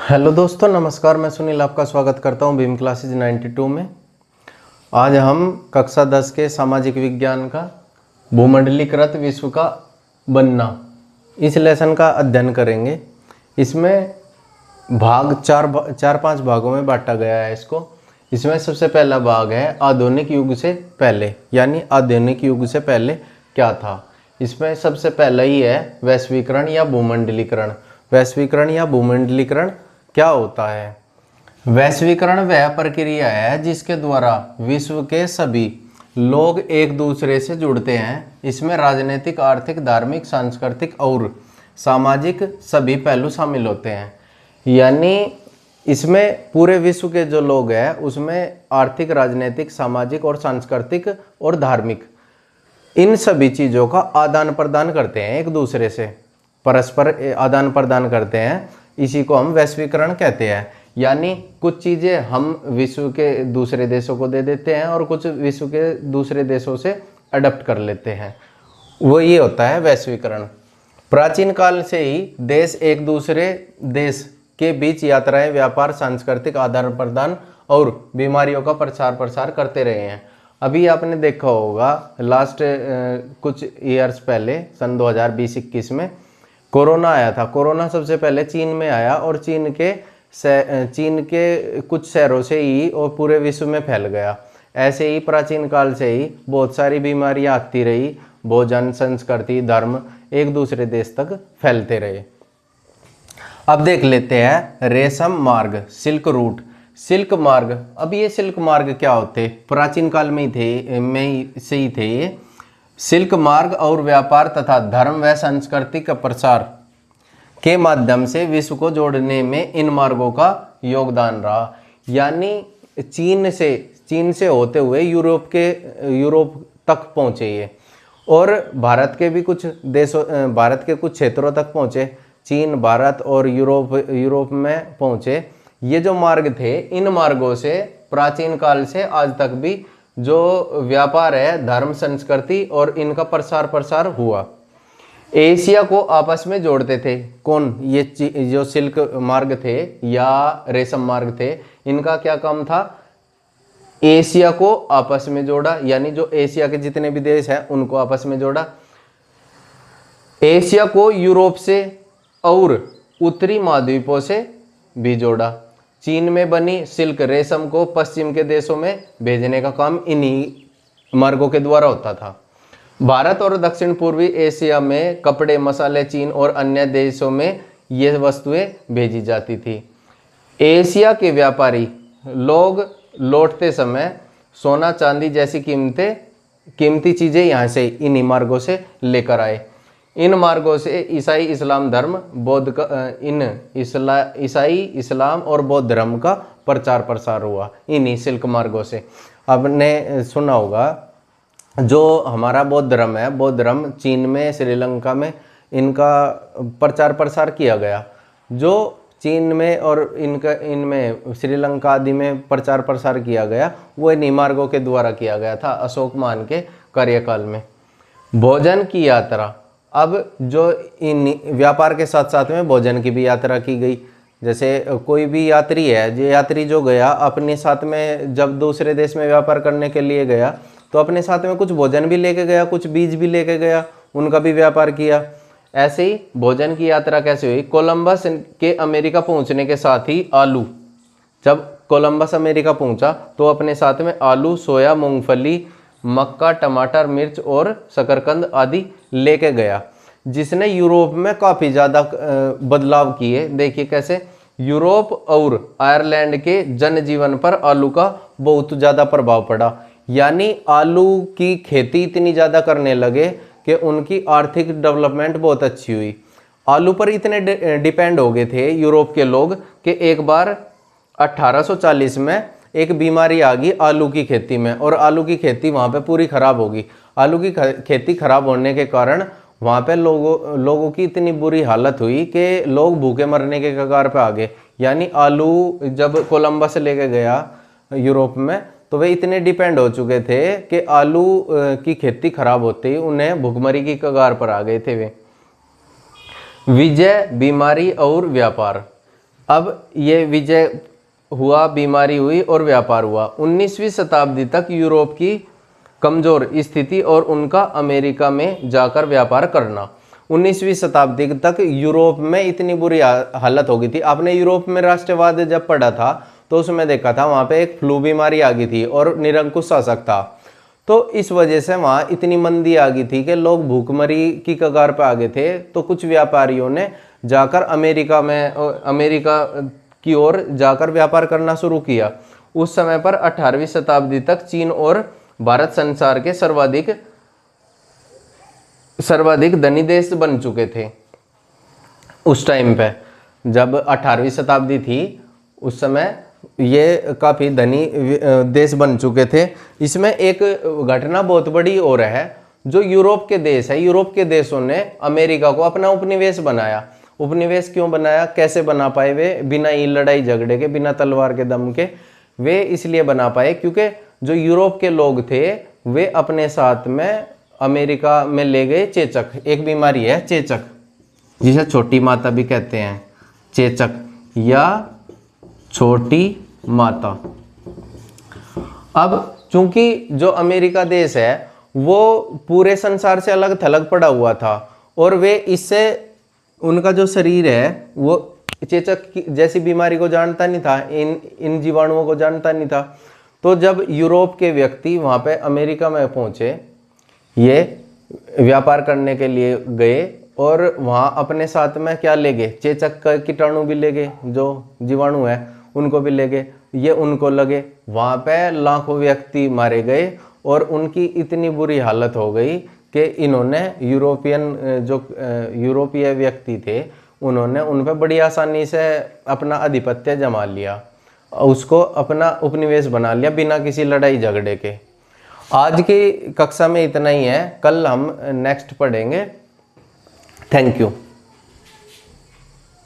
Hello दोस्तों, नमस्कार। मैं सुनील आपका स्वागत करता हूं भीम क्लासेज 92 में। आज हम कक्षा 10 के सामाजिक विज्ञान का भूमंडलीकृत विश्व का बनना इस लेसन का अध्ययन करेंगे। इसमें चार पांच भागों में बांटा गया है इसको। इसमें सबसे पहला भाग है आधुनिक युग से पहले, यानी आधुनिक युग से पहले क्या था। इसमें सबसे पहला ही है वैश्वीकरण या भूमंडलीकरण। वैश्वीकरण या भूमंडलीकरण क्या होता है? वैश्वीकरण वह प्रक्रिया है जिसके द्वारा विश्व के सभी लोग एक दूसरे से जुड़ते हैं। इसमें राजनीतिक, आर्थिक, धार्मिक, सांस्कृतिक और सामाजिक सभी पहलू शामिल होते हैं। यानी इसमें पूरे विश्व के जो लोग हैं उसमें आर्थिक, राजनीतिक, सामाजिक और सांस्कृतिक और धार्मिक इन सभी चीज़ों का आदान प्रदान करते हैं, एक दूसरे से परस्पर आदान प्रदान करते हैं। इसी को हम वैश्वीकरण कहते हैं। यानी कुछ चीज़ें हम विश्व के दूसरे देशों को दे देते हैं और कुछ विश्व के दूसरे देशों से अडप्ट कर लेते हैं, वो ये होता है वैश्वीकरण। प्राचीन काल से ही देश एक दूसरे देश के बीच यात्राएं, व्यापार, सांस्कृतिक आदान प्रदान और बीमारियों का प्रचार प्रसार करते रहे हैं। अभी आपने देखा होगा लास्ट कुछ ईयर्स पहले सन 2020-21 में कोरोना आया था। कोरोना सबसे पहले चीन में आया और चीन के कुछ शहरों से ही और पूरे विश्व में फैल गया। ऐसे ही प्राचीन काल से ही बहुत सारी बीमारियां आती रही। भोजन, संस्कृति, धर्म एक दूसरे देश तक फैलते रहे। अब देख लेते हैं रेशम मार्ग, सिल्क रूट। सिल्क मार्ग, अब ये सिल्क मार्ग क्या होते? प्राचीन काल में ही थे ये। सिल्क मार्ग और व्यापार तथा धर्म व संस्कृति का प्रसार के माध्यम से विश्व को जोड़ने में इन मार्गों का योगदान रहा। यानी चीन से होते हुए यूरोप तक पहुँचे ये, और भारत के कुछ क्षेत्रों तक पहुँचे। चीन, भारत और यूरोप में पहुँचे। ये जो मार्ग थे, इन मार्गों से प्राचीन काल से आज तक भी जो व्यापार है, धर्म, संस्कृति और इनका प्रसार हुआ। एशिया को आपस में जोड़ते थे कौन? ये जो सिल्क मार्ग थे या रेशम मार्ग थे, इनका क्या काम था? एशिया को आपस में जोड़ा, यानी जो एशिया के जितने भी देश हैं उनको आपस में जोड़ा। एशिया को यूरोप से और उत्तरी महाद्वीपों से भी जोड़ा। चीन में बनी सिल्क रेशम को पश्चिम के देशों में भेजने का काम इन्हीं मार्गों के द्वारा होता था। भारत और दक्षिण पूर्वी एशिया में कपड़े, मसाले, चीन और अन्य देशों में ये वस्तुएं भेजी जाती थी। एशिया के व्यापारी लोग लौटते समय सोना, चांदी जैसी कीमती चीज़ें यहाँ से इन्हीं मार्गों से लेकर आए। इन मार्गों से ईसाई इस्लाम और बौद्ध धर्म का प्रचार प्रसार हुआ इन्हीं सिल्क मार्गों से। आपने सुना होगा जो हमारा बौद्ध धर्म है, बौद्ध धर्म चीन में, श्रीलंका में इनका प्रचार प्रसार किया गया। जो चीन में और इनमें श्रीलंका आदि में प्रचार प्रसार किया गया, वो इन्हीं मार्गों के द्वारा किया गया था अशोक मान के कार्यकाल में। भोजन की यात्रा, अब जो इन व्यापार के साथ साथ में भोजन की भी यात्रा की गई। जैसे कोई भी यात्री है, जो यात्री जो गया अपने साथ में, जब दूसरे देश में व्यापार करने के लिए गया तो अपने साथ में कुछ भोजन भी लेके गया, कुछ बीज भी लेके गया, उनका भी व्यापार किया। ऐसे ही भोजन की यात्रा कैसे हुई? कोलंबस के अमेरिका पहुंचने के साथ ही आलू, जब कोलंबस अमेरिका पहुंचा तो अपने साथ में आलू, सोया, मूंगफली, मक्का, टमाटर, मिर्च और शकरकंद आदि लेके गया, जिसने यूरोप में काफ़ी ज़्यादा बदलाव किए। देखिए कैसे यूरोप और आयरलैंड के जनजीवन पर आलू का बहुत ज़्यादा प्रभाव पड़ा। यानी आलू की खेती इतनी ज़्यादा करने लगे कि उनकी आर्थिक डेवलपमेंट बहुत अच्छी हुई। आलू पर इतने डिपेंड हो गए थे यूरोप के लोग कि एक बार 1840 में एक बीमारी आ गई आलू की खेती में, और आलू की खेती वहाँ पे पूरी ख़राब होगी। आलू की खेती ख़राब होने के कारण वहाँ पे लोगों की इतनी बुरी हालत हुई कि लोग भूखे मरने के कगार पे आ गए। यानी आलू जब कोलंबस लेके गया यूरोप में तो वे इतने डिपेंड हो चुके थे कि आलू की खेती ख़राब होते ही उन्हें भूखमरी की कगार पर आ गए थे वे। विजय, बीमारी और व्यापार। अब ये विजय हुआ, बीमारी हुई और व्यापार हुआ। 19वीं शताब्दी तक यूरोप की कमजोर स्थिति और उनका अमेरिका में जाकर व्यापार करना। 19वीं शताब्दी तक यूरोप में इतनी बुरी हालत हो गई थी। आपने यूरोप में राष्ट्रवाद जब पढ़ा था तो उसमें देखा था वहाँ पे एक फ्लू बीमारी आ गई थी और निरंकुश शासक था। तो इस वजह से वहाँ इतनी मंदी आ गई थी कि लोग भूखमरी की कगार पर आ गए थे। तो कुछ व्यापारियों ने जाकर अमेरिका की ओर जाकर व्यापार करना शुरू किया। उस समय पर 18वीं शताब्दी तक चीन और भारत संसार के सर्वाधिक धनी देश बन चुके थे। उस टाइम पे जब 18वीं शताब्दी थी उस समय ये काफ़ी धनी देश बन चुके थे। इसमें एक घटना बहुत बड़ी और है, जो यूरोप के देश है, यूरोप के देशों ने अमेरिका को अपना उपनिवेश बनाया। उपनिवेश क्यों बनाया, कैसे बना पाए वे, बिना ही लड़ाई झगड़े के, बिना तलवार के दम के? वे इसलिए बना पाए क्योंकि जो यूरोप के लोग थे वे अपने साथ में अमेरिका में ले गए चेचक। एक बीमारी है चेचक, जिसे छोटी माता भी कहते हैं, चेचक या छोटी माता। अब चूंकि जो अमेरिका देश है वो पूरे संसार से अलग थलग पड़ा हुआ था और वे इससे उनका जो शरीर है वो चेचक जैसी बीमारी को जानता नहीं था, इन जीवाणुओं को जानता नहीं था। तो जब यूरोप के व्यक्ति वहाँ पे अमेरिका में पहुँचे, ये व्यापार करने के लिए गए और वहाँ अपने साथ में क्या ले गए, चेचक का कीटाणु भी ले गए, जो जीवाणु है उनको भी ले गए। ये उनको लगे, वहाँ पे लाखों व्यक्ति मारे गए और उनकी इतनी बुरी हालत हो गई कि इन्होंने यूरोपीय व्यक्ति थे, उन्होंने उन पर बड़ी आसानी से अपना आधिपत्य जमा लिया, उसको अपना उपनिवेश बना लिया बिना किसी लड़ाई झगड़े के। आज की कक्षा में इतना ही है, कल हम नेक्स्ट पढ़ेंगे। Thank you.